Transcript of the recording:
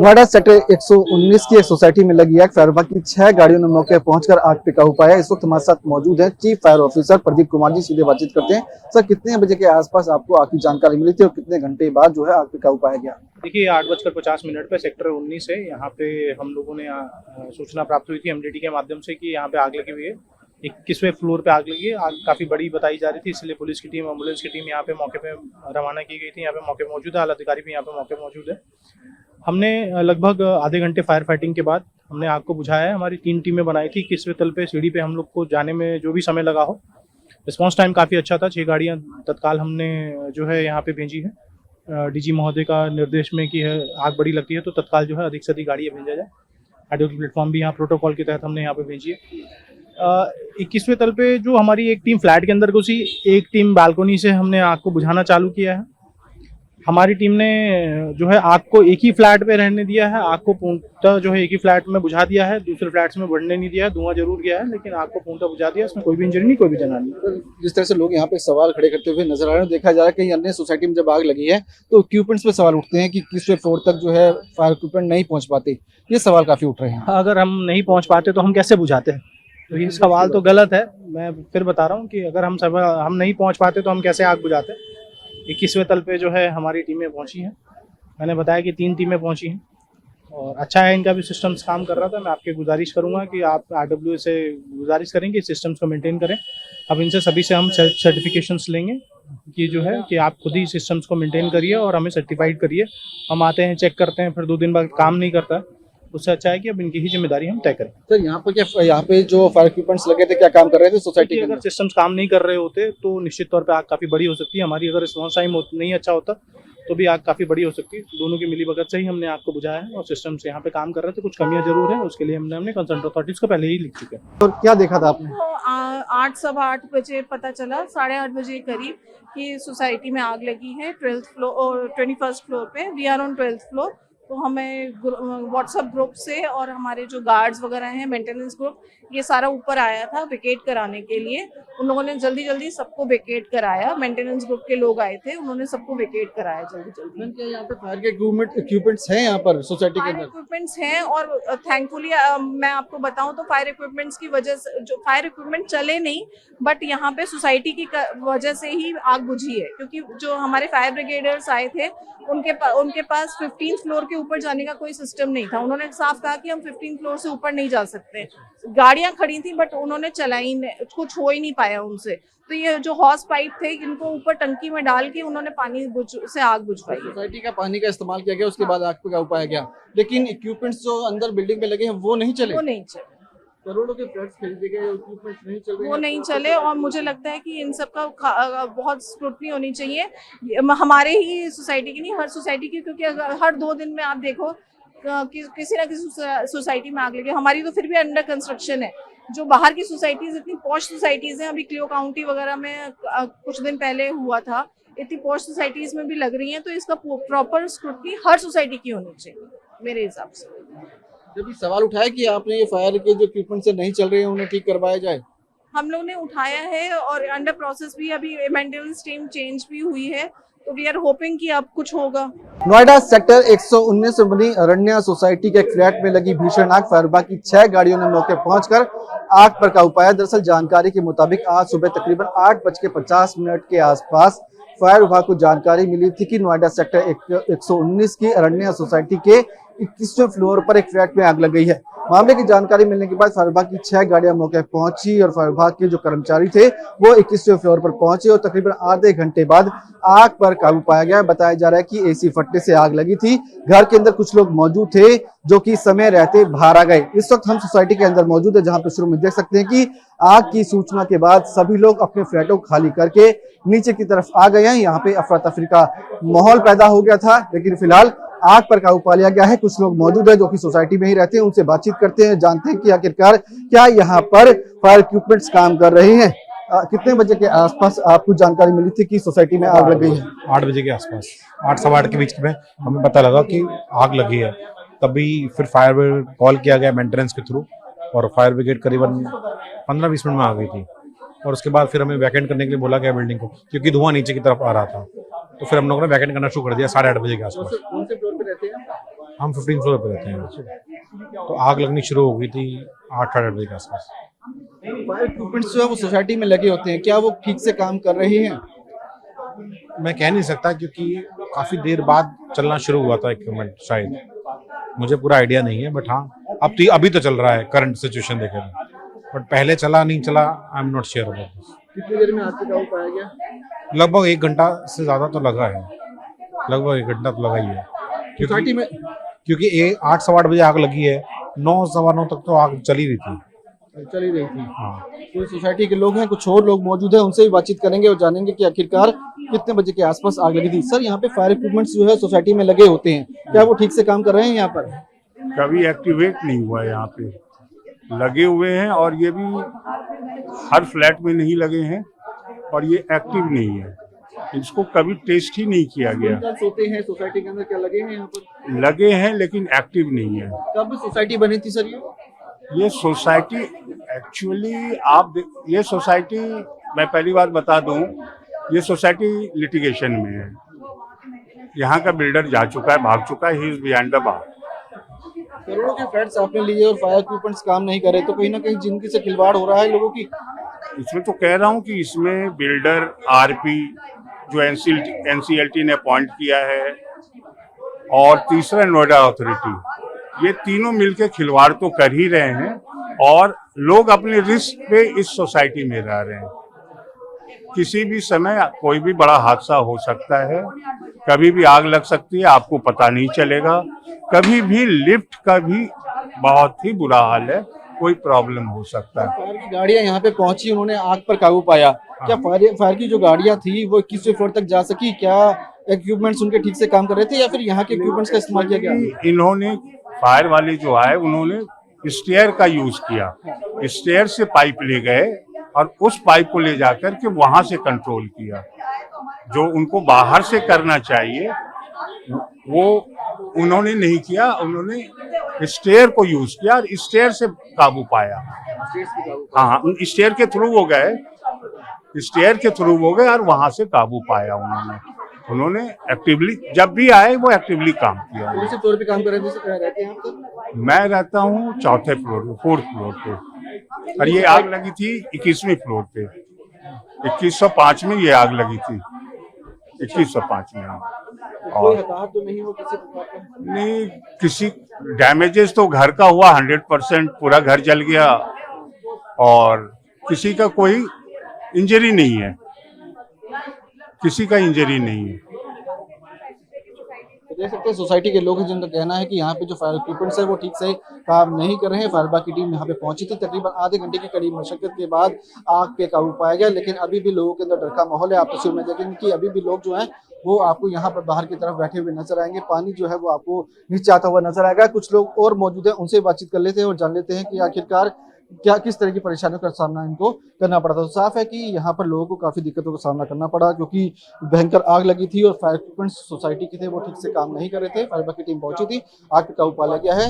Noida sector 119 की एक society में लगी आग। फायर विभाग की 6 गाड़ियों ने मौके पर पहुंचकर आग पे काबू पाया। इस वक्त हमारे साथ मौजूद हैं chief fire officer Pradeep Kumar ji. सीधे बातचीत करते हैं। सर, कितने बजे के आसपास आपको आग की जानकारी मिली थी और कितने घंटे बाद जो है आग पे काबू पाया गया? देखिए 8:50 पे सेक्टर 19 है। यहाँ पे हम लोगों ने सूचना प्राप्त हुई थी एमडीटी के माध्यम से कि यहाँ पे आग लगी हुई है। 21वें फ्लोर पे आग लगी है। आग काफ़ी बड़ी बताई जा रही थी, इसलिए पुलिस की टीम, एम्बुलेंस की टीम यहाँ पे मौके पे रवाना की गई थी। यहाँ पे मौके मौजूद है, आला अधिकारी भी यहाँ पे मौके मौजूद है। हमने लगभग आधे घंटे फायर फाइटिंग के बाद हमने आग को बुझाया है। हमारी 3 टीमें बनाई थी। 21वें तल पे सीढ़ी पे हम लोग को जाने में जो भी समय लगा हो, रिस्पॉन्स टाइम काफ़ी अच्छा था। 6 गाड़ियाँ तत्काल हमने जो है यहाँ पे भेजी है। डीजी महोदय का निर्देश में कि है आग बड़ी लगती है तो तत्काल जो है अधिक से अधिक गाड़ियाँ भेजा जाए। ऑडियो प्लेटफॉर्म भी यहाँ प्रोटोकॉल के तहत हमने यहाँ पे भेजी है। 21वें तल पे जो हमारी एक टीम फ्लैट के अंदर घुसी, एक टीम बालकोनी से हमने आग को बुझाना चालू किया है। हमारी टीम ने जो है आग को एक ही फ्लैट पे रहने दिया है। आग को पूर्णतः जो है एक ही फ्लैट में बुझा दिया है, दूसरे फ्लैट्स में बढ़ने नहीं दिया है। धुआं जरूर गया है लेकिन आग को पूर्णतः बुझा दिया। इसमें कोई भी इंजरी नहीं, कोई भी जान नहीं। जिस तरह से लोग यहाँ पे सवाल खड़े करते हुए नजर आ रहे हैं, देखा जा रहा है कहीं अन्य सोसाइटी में जब आग लगी है तो इक्विपमेंट्स पे सवाल उठते हैं कि किसवें फ्लोर तक जो है फायर इक्विपमेंट नहीं पहुंच पाते। ये सवाल काफी उठ रहे हैं। अगर हम नहीं पहुंच पाते तो हम कैसे बुझाते हैं? तो ये सवाल तो गलत है। मैं फिर बता रहा हूँ कि अगर हम नहीं पहुंच पाते तो हम कैसे आग बुझाते। 21वें तल पे जो है हमारी टीमें पहुंची हैं। मैंने बताया कि 3 टीमें पहुंची हैं और अच्छा है, इनका भी सिस्टम्स काम कर रहा था। मैं आपके गुजारिश करूंगा कि आप आरडब्ल्यू से गुजारिश करें कि सिस्टम्स को मेंटेन करें। अब इनसे सभी से हम सेल्फ सर्टिफिकेशंस लेंगे कि जो है कि आप खुद ही सिस्टम्स को मेंटेन करिए और हमें सर्टिफाइड करिए। हम आते हैं, चेक करते हैं, फिर 2 दिन बाद काम नहीं करता। उससे अच्छा है कि अब इनकी ही जिम्मेदारी हम तय करें। सर, यहाँ पे जो फायर इक्विपमेंट्स लगे थे, क्या काम कर रहे थे सोसाइटी के? अगर सिस्टम्स काम नहीं कर रहे होते तो निश्चित तौर पे आग काफ़ी बड़ी हो सकती है। हमारी अगर रिस्पॉन्स टाइम नहीं अच्छा होता तो भी आग काफ़ी बड़ी हो सकती है। दोनों की मिलीभगत से ही हमने आग को बुझाया है और सिस्टम्स यहाँ पे काम कर रहे थे। कुछ कमियां जरूर है, उसके लिए हमने कंसर्न अथॉरिटीज को पहले ही लिख चुके हैं। और क्या देखा था आपने? 8 सवा 8 बजे पता चला, 8:30 बजे करीब कि सोसाइटी में आग लगी है 12th फ्लोर और 21st फ्लोर पे। We are on 12th floor. तो हमें व्हाट्सएप ग्रुप से और हमारे जो गार्ड्स वगैरह हैं, मेंटेनेंस ग्रुप, ये सारा ऊपर आया था वेकेट कराने के लिए। उन लोगों ने जल्दी जल्दी सबको वेकेट कराया। मेंटेनेंस ग्रुप के लोग आए थे, उन्होंने सबको वेकेट कराया जल्दी जल्दी। क्या यहाँ पे फायर के इक्विपमेंट्स हैं यहाँ पर सोसाइटी के अंदर? इक्विपमेंट्स हैं और थैंकफुली मैं आपको बताऊं तो फायर इक्विपमेंट्स की वजह से, जो फायर इक्विपमेंट चले नहीं बट यहाँ पे सोसाइटी की वजह से ही आग बुझी है। क्योंकि जो हमारे फायर ब्रिगेडर्स आए थे उनके पास 15th फ्लोर के ऊपर जाने का कोई सिस्टम नहीं था। उन्होंने साफ कहा कि हम 15th फ्लोर से ऊपर नहीं जा सकते। गाड़ियां खड़ी थी बट उन्होंने चलाई नहीं, कुछ हो ही नहीं पाया उनसे। तो ये जो हॉस पाइप थे इनको ऊपर टंकी में डाल के उन्होंने पानी से आग बुझवाई। सोसाइटी का पानी का इस्तेमाल किया गया, उसके बाद आग पे काबू पाया गया। लेकिन इक्विपमेंट्स जो अंदर बिल्डिंग में लगे हैं वो नहीं चले। करोड़ों के फ्लैट्स खरीदे गए, इक्विपमेंट्स नहीं चल रहे, वो नहीं चले। और मुझे लगता है कि इन सब का बहुत स्क्रूटनी होनी चाहिए। हमारे ही सोसाइटी की नहीं, हर सोसाइटी की। क्योंकि हर 2 दिन में आप देखो कि किसी ना किसी सोसाइटी में आग लगी। हमारी तो फिर भी अंडर कंस्ट्रक्शन है। जो बाहर की सोसाइटीज, इतनी पॉश सोसाइटीज हैं, अभी क्लियो काउंटी वगैरह में कुछ दिन पहले हुआ था, इतनी पॉश सोसाइटीज में भी लग रही हैं। तो इसका प्रॉपर स्क्रूटनी हर सोसाइटी की होनी चाहिए मेरे हिसाब से। जब सवाल उठाया कि आपने ये फायर के जो इक्विपमेंट से नहीं चल रहे हैं उन्हें ठीक करवाया जाए, हम लोग ने उठाया है और अंडर प्रोसेस भी अभी मेंटेनेंस टीम चेंज भी हुई है। तो वी आर होपिंग कि अब कुछ होगा। नोएडा सेक्टर 119 में बनी अरण्या सोसाइटी के एक फ्लैट में लगी भीषण आग। फायर विभाग की 6 गाड़ियों ने मौके पहुंचकर आग पर काबू पाया। दरअसल जानकारी के मुताबिक आज सुबह तकरीबन 8:50 के आसपास फायर विभाग को जानकारी मिली थी कि नोएडा सेक्टर 119 की अरण्या सोसाइटी के 21वें फ्लोर पर एक फ्लैट में आग लग गई है। मामले की जानकारी मिलने के बाद फायर विभाग की 6 गाड़ियां मौके पर पहुंची और फायर विभाग के जो कर्मचारी थे वो 21वें फ्लोर पर पहुंचे और तकरीबन आधे घंटे बाद आग पर काबू पाया गया। बताया जा रहा है कि एसी फटने से आग लगी थी। घर के अंदर कुछ लोग मौजूद थे जो कि समय रहते बाहर आ गए। इस वक्त हम सोसाइटी के अंदर मौजूद है, जहां पर शुरू में देख सकते हैं कि आग की सूचना के बाद सभी लोग अपने फ्लैटों को खाली करके नीचे की तरफ आ गए हैं। यहाँ पे अफरा तफरी का माहौल पैदा हो गया था, लेकिन फिलहाल आग पर काबू पा लिया गया है। कुछ लोग मौजूद हैं जो कि सोसाइटी में ही रहते हैं, उनसे बातचीत करते हैं, जानते हैं कि आखिरकार क्या यहाँ पर फायर इक्विपमेंट्स काम कर रहे हैं। कितने बजे के आसपास आपको जानकारी मिली थी कि सोसाइटी में आग लग गई है? 8 बजे के आसपास, 8 सवा 8 के बीच में हमें पता लगा कि आग लगी है। तभी फिर फायर ब्रिगेड कॉल किया गया मेंटेनेंस के थ्रू और फायर ब्रिगेड करीबन 15-20 मिनट में आ गई थी। और उसके बाद फिर हमें वैकेंट करने के लिए बोला गया बिल्डिंग को, क्योंकि धुआं नीचे की तरफ आ रहा था। तो फिर हम लोगों ने वैकेंट करना शुरू कर दिया 8:30 बजे के आसपास। कौन से फ्लोर पे रहते हैं? हम 15 फ्लोर पे रहते हैं। तो आग लगनी शुरू हो गई थी 8 बजे के आसपास। फायर इक्विपमेंट्स जो है वो सोसाइटी में लगे होते हैं, क्या वो ठीक से काम कर रहे हैं? मैं कह नहीं सकता क्योंकि काफ़ी देर बाद चलना शुरू हुआ था इक्विपमेंट, शायद मुझे पूरा आइडिया नहीं है। बट हाँ, अभी तो चल रहा है करंट सिचुएशन देखे तो, बट पहले चला नहीं चला, I am not sure about this. कितनी देर में आग पे काबू पाया गया? लगभग 1 घंटा से ज़्यादा तो लगा है, लगभग 1 घंटा तो लगा ही है। सोसाइटी में क्योंकि 8 सवा 8 बजे आग लगी है, 9 सवा 9 तक तो आग चली रही थी। चल ही रही थी। हाँ, तो सोसाइटी के लोग हैं, कुछ और लोग मौजूद हैं, उनसे भी बातचीत करेंगे और जानेंगे कि आखिरकार कितने बजे के आसपास आग लगी थी। सर, यहाँ पे फायर इक्विपमेंट्स जो है सोसाइटी में लगे होते हैं, क्या वो ठीक से काम कर रहे हैं यहाँ पर? कभी एक्टिवेट नहीं हुआ है, यहाँ पे लगे हुए हैं और ये भी हर फ्लैट में नहीं लगे हैं और ये एक्टिव नहीं है, इसको कभी टेस्ट ही नहीं किया गया। Monitors होते हैं सोसाइटी के अंदर, क्या लगे हैं यहाँ पर? लगे हैं लेकिन एक्टिव नहीं है। कब सोसाइटी बनी थी सर ये सोसाइटी एक्चुअली ये सोसाइटी, मैं पहली बात बता दूं, ये सोसाइटी लिटिगेशन में है। यहाँ का बिल्डर जा चुका है, भाग चुका है, he is behind the bar. करोड़ों के फ्लैट्स आपने लिए और फायर इक्विपमेंट्स काम नहीं करे, तो कहीं ना कहीं जिंदगी से खिलवाड़ हो रहा है लोगों की। इसमें तो कह रहा हूँ कि इसमें बिल्डर, आरपी जो एनसीएलटी ने अपॉइंट किया है और तीसरा नोएडा अथॉरिटी, ये तीनों मिलकर खिलवाड़ तो कर ही रहे हैं और लोग अपने रिस्क पे इस सोसाइटी में रह रहे हैं। किसी भी समय कोई भी बड़ा हादसा हो सकता है, कभी भी आग लग सकती है, आपको पता नहीं चलेगा। कभी भी लिफ्ट का भी बहुत ही बुरा हाल है, कोई प्रॉब्लम हो सकता है। फायर की गाड़ियां यहाँ पे पहुंची, उन्होंने आग पर काबू पाया। क्या फायर की जो गाड़ियां थी वो 21वें फ्लोर तक जा सकी? क्या इक्विपमेंट्स उनके ठीक से काम कर रहे थे या फिर यहाँ के इक्विपमेंट्स का इस्तेमाल किया गया? इन्होंने फायर वाले जो आए उन्होंने स्टेयर का यूज किया, स्टेयर से पाइप ले गए और उस पाइप को ले जाकर के वहां से कंट्रोल किया। जो उनको बाहर से करना चाहिए वो उन्होंने नहीं किया, उन्होंने स्टेयर को यूज किया और स्टेयर से काबू पाया। हाँ, स्टेयर के थ्रू वो गए, स्टेयर के थ्रू वो गए और वहां से काबू पाया उन्होंने एक्टिवली, जब भी आए वो एक्टिवली काम किया। कौन से फ्लोर पे काम कर रहे थे? रहते हैं आप सर? मैं रहता हूँ 4थे फ्लोर पे, 4th फ्लोर पे, और ये आग लगी थी 21वें फ्लोर पे। 2105 में ये आग लगी थी, 2105 में। कोई हताहत तो नहीं हो किसी प्रकार का? नहीं, किसी डैमेजेस तो घर का हुआ 100%, पूरा घर जल गया और किसी का कोई इंजरी नहीं है, किसी का इंजरी नहीं है। तो देख सकते हैं सोसाइटी के लोग हैं जिनका कहना है कि यहाँ पे जो फायर इक्विपमेंट्स है वो ठीक से काम नहीं कर रहे हैं। फायर विभाग की टीम यहाँ पे पहुंची थी, तकरीबन आधे घंटे की कड़ी मशक्कत के बाद आग पे काबू पाया गया, लेकिन अभी भी लोगों के अंदर डर का माहौल है। आप तस्वीर में देखेंगे कि अभी भी लोग जो हैं वो आपको यहाँ पर बाहर की तरफ बैठे हुए नजर आएंगे। पानी जो है वो आपको नीचे आता हुआ नजर आएगा। कुछ लोग और मौजूद है, उनसे बातचीत कर लेते हैं और जान लेते हैं कि आखिरकार क्या किस तरह की परेशानियों का सामना इनको करना पड़ा था। तो साफ है कि यहाँ पर लोगों को काफी दिक्कतों का सामना करना पड़ा क्योंकि भयंकर आग लगी थी और फायर इक्विपमेंट्स सोसाइटी के थे वो ठीक से काम नहीं कर रहे थे। फायर विभाग की टीम पहुंची थी, आग पे काबू पा लिया गया है।